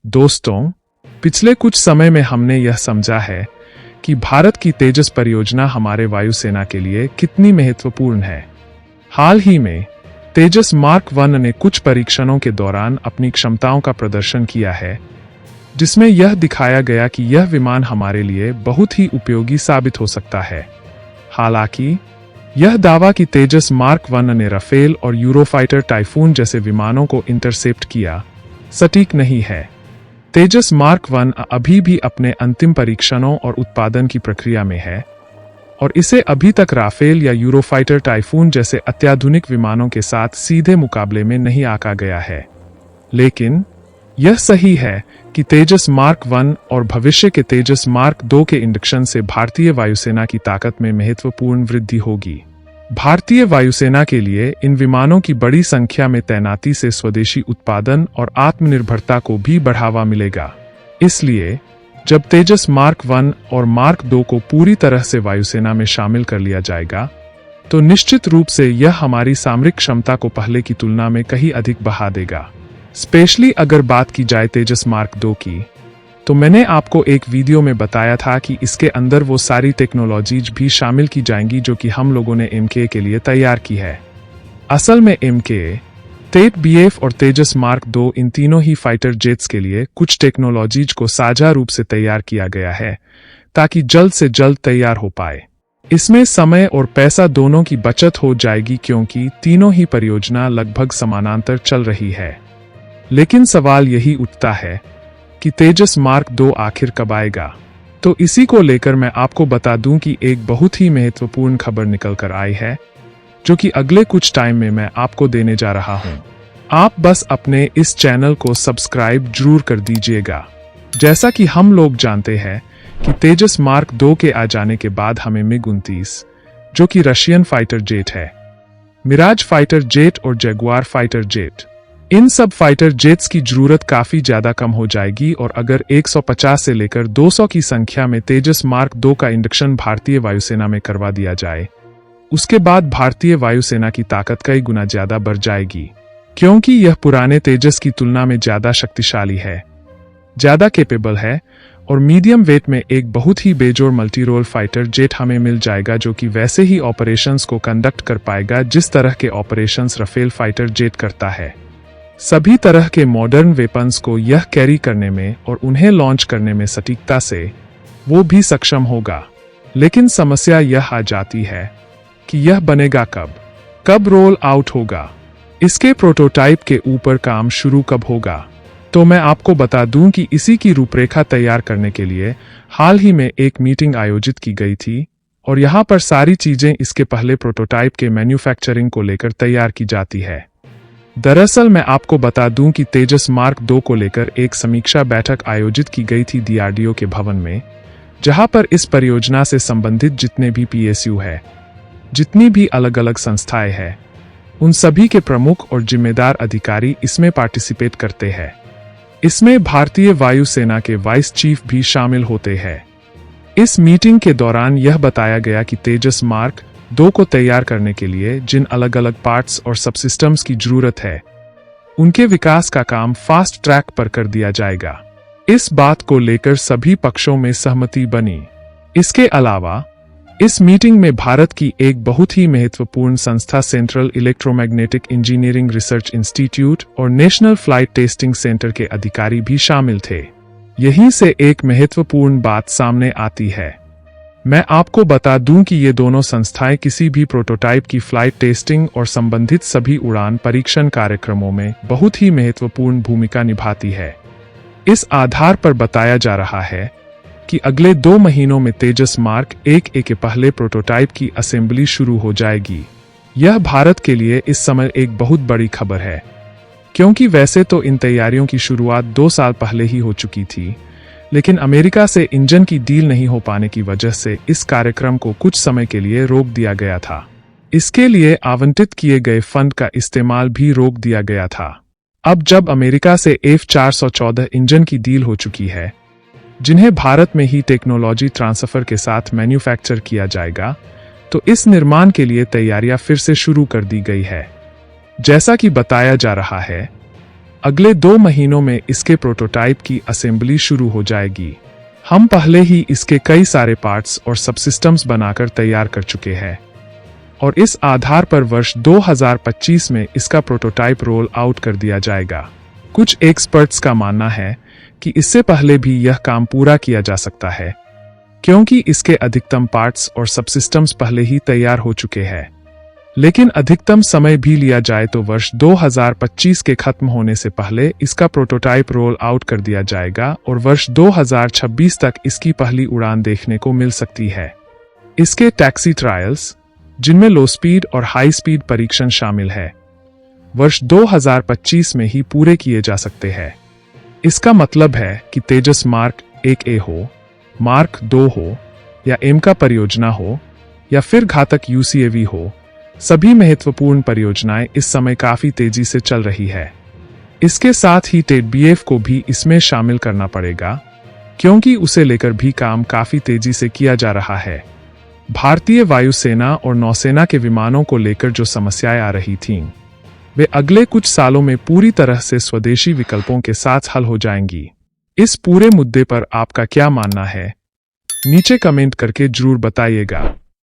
दोस्तों, पिछले कुछ समय में हमने यह समझा है कि भारत की तेजस परियोजना हमारे वायुसेना के लिए कितनी महत्वपूर्ण है। हाल ही में तेजस मार्क 1 ने कुछ परीक्षणों के दौरान अपनी क्षमताओं का प्रदर्शन किया है, जिसमें यह दिखाया गया कि यह विमान हमारे लिए बहुत ही उपयोगी साबित हो सकता है। हालांकि यह दावा कि तेजस मार्क 1 ने राफेल और यूरोफाइटर टाइफून जैसे विमानों को इंटरसेप्ट किया, सटीक नहीं है। तेजस मार्क 1 अभी भी अपने अंतिम परीक्षणों और उत्पादन की प्रक्रिया में है और इसे अभी तक राफेल या यूरोफाइटर टाइफून जैसे अत्याधुनिक विमानों के साथ सीधे मुकाबले में नहीं आंका गया है। लेकिन यह सही है कि तेजस मार्क 1 और भविष्य के तेजस मार्क 2 के इंडक्शन से भारतीय वायुसेना की ताकत में महत्वपूर्ण वृद्धि होगी। भारतीय वायुसेना के लिए इन विमानों की बड़ी संख्या में तैनाती से स्वदेशी उत्पादन और आत्मनिर्भरता को भी बढ़ावा मिलेगा। इसलिए जब तेजस मार्क 1 और मार्क 2 को पूरी तरह से वायुसेना में शामिल कर लिया जाएगा, तो निश्चित रूप से यह हमारी सामरिक क्षमता को पहले की तुलना में कहीं अधिक बढ़ा देगा। स्पेशली अगर बात की जाए तेजस मार्क 2 की, तो मैंने आपको एक वीडियो में बताया था कि इसके अंदर वो सारी टेक्नोलॉजीज भी शामिल की जाएंगी जो कि हम लोगों ने MK के लिए तैयार की है। असल में MK, टेट BF और तेजस मार्क 2 इन तीनों ही फाइटर जेट्स के लिए कुछ टेक्नोलॉजीज को साझा रूप से तैयार किया गया है ताकि जल्द से जल्द तैयार हो पाए। इसमें समय और पैसा दोनों की बचत हो जाएगी क्योंकि तीनों ही परियोजना लगभग समानांतर चल रही है। लेकिन सवाल यही उठता है कि तेजस मार्क 2 आखिर कब आएगा। तो इसी को लेकर मैं आपको बता दूं कि एक बहुत ही महत्वपूर्ण खबर निकल कर आई है, जो कि अगले कुछ टाइम में मैं आपको देने जा रहा हूं। आप बस अपने इस चैनल को सब्सक्राइब जरूर कर दीजिएगा। जैसा कि हम लोग जानते हैं कि तेजस मार्क 2 के आ जाने के बाद हमें MiG-29, जो कि रशियन फाइटर जेट है, मिराज फाइटर जेट और जगुआर फाइटर जेट, इन सब फाइटर जेट्स की जरूरत काफी ज्यादा कम हो जाएगी। और अगर 150 से लेकर 200 की संख्या में तेजस मार्क 2 का इंडक्शन भारतीय वायुसेना में करवा दिया जाए, उसके बाद भारतीय वायुसेना की ताकत कई गुना ज्यादा बढ़ जाएगी, क्योंकि यह पुराने तेजस की तुलना में ज्यादा शक्तिशाली है, ज्यादा कैपेबल है और मीडियम वेट में एक बहुत ही बेजोड़ मल्टी रोल फाइटर जेट हमें मिल जाएगा, जो कि वैसे ही ऑपरेशंस को कंडक्ट कर पाएगा जिस तरह के ऑपरेशंस राफेल फाइटर जेट करता है। सभी तरह के मॉडर्न वेपन्स को यह कैरी करने में और उन्हें लॉन्च करने में सटीकता से वो भी सक्षम होगा। लेकिन समस्या यह आ जाती है कि यह बनेगा कब रोल आउट होगा, इसके प्रोटोटाइप के ऊपर काम शुरू कब होगा। तो मैं आपको बता दूं कि इसी की रूपरेखा तैयार करने के लिए हाल ही में एक मीटिंग आयोजित की गई थी और यहाँ पर सारी चीजें इसके पहले प्रोटोटाइप के मैन्युफैक्चरिंग को लेकर तैयार की जाती है। दरअसल मैं आपको बता दूं कि तेजस मार्क 2 को लेकर एक समीक्षा बैठक आयोजित की गई थी DRDO के भवन में, जहां पर इस परियोजना से संबंधित जितने भी PSU है, जितनी भी अलग अलग संस्थाएं हैं, उन सभी के प्रमुख और जिम्मेदार अधिकारी इसमें पार्टिसिपेट करते हैं। इसमें भारतीय वायुसेना के वाइस चीफ भी शामिल होते हैं। इस मीटिंग के दौरान यह बताया गया कि तेजस मार्क 2 को तैयार करने के लिए जिन अलग अलग पार्ट्स और सबसिस्टम्स की जरूरत है, उनके विकास का काम फास्ट ट्रैक पर कर दिया जाएगा। इस बात को लेकर सभी पक्षों में सहमति बनी। इसके अलावा इस मीटिंग में भारत की एक बहुत ही महत्वपूर्ण संस्था central electromagnetic engineering research institute और नेशनल फ्लाइट टेस्टिंग सेंटर के अधिकारी भी शामिल थे। यहीं से एक महत्वपूर्ण बात सामने आती है। मैं आपको बता दूं कि ये दोनों संस्थाएं किसी भी प्रोटोटाइप की फ्लाइट टेस्टिंग और संबंधित सभी उड़ान परीक्षण कार्यक्रमों में बहुत ही महत्वपूर्ण भूमिका निभाती है। इस आधार पर बताया जा रहा है कि अगले 2 महीनों में तेजस मार्क 1 के पहले प्रोटोटाइप की असेंबली शुरू हो जाएगी। यह भारत के लिए इस समय एक बहुत बड़ी खबर है, क्योंकि वैसे तो इन तैयारियों की शुरुआत 2 साल पहले ही हो चुकी थी, लेकिन अमेरिका से इंजन की डील नहीं हो पाने की वजह से इस कार्यक्रम को कुछ समय के लिए रोक दिया गया था। इसके लिए आवंटित किए गए फंड का इस्तेमाल भी रोक दिया गया था। अब जब अमेरिका से F414 इंजन की डील हो चुकी है, जिन्हें भारत में ही टेक्नोलॉजी ट्रांसफर के साथ मैन्युफैक्चर किया जाएगा, तो इस निर्माण के लिए तैयारियां फिर से शुरू कर दी गई है। जैसा कि बताया जा रहा है अगले 2 महीनों में इसके प्रोटोटाइप की असेंबली शुरू हो जाएगी। हम पहले ही इसके कई सारे पार्ट्स और सबसिस्टम्स बनाकर तैयार कर चुके हैं और इस आधार पर वर्ष 2025 में इसका प्रोटोटाइप रोल आउट कर दिया जाएगा। कुछ एक्सपर्ट्स का मानना है कि इससे पहले भी यह काम पूरा किया जा सकता है, क्योंकि इसके अधिकतम पार्ट्स और सबसिस्टम्स पहले ही तैयार हो चुके हैं। लेकिन अधिकतम समय भी लिया जाए तो वर्ष 2025 के खत्म होने से पहले इसका प्रोटोटाइप रोल आउट कर दिया जाएगा और वर्ष 2026 तक इसकी पहली उड़ान देखने को मिल सकती है। इसके टैक्सी ट्रायल्स, जिनमें लो स्पीड और हाई स्पीड परीक्षण शामिल है, वर्ष 2025 में ही पूरे किए जा सकते हैं। इसका मतलब है कि तेजस मार्क 1A हो, मार्क 2 हो या एम का परियोजना हो या फिर घातक UCAV हो, सभी महत्वपूर्ण परियोजनाएं इस समय काफी तेजी से चल रही है। इसके साथ ही TEDBF को भी इसमें शामिल करना पड़ेगा, क्योंकि उसे लेकर भी काम काफी तेजी से किया जा रहा है। भारतीय वायुसेना और नौसेना के विमानों को लेकर जो समस्याएं आ रही थीं, वे अगले कुछ सालों में पूरी तरह से स्वदेशी विकल्पों के साथ हल हो जाएंगी। इस पूरे मुद्दे पर आपका क्या मानना है? नीचे कमेंट करके जरूर बताइएगा।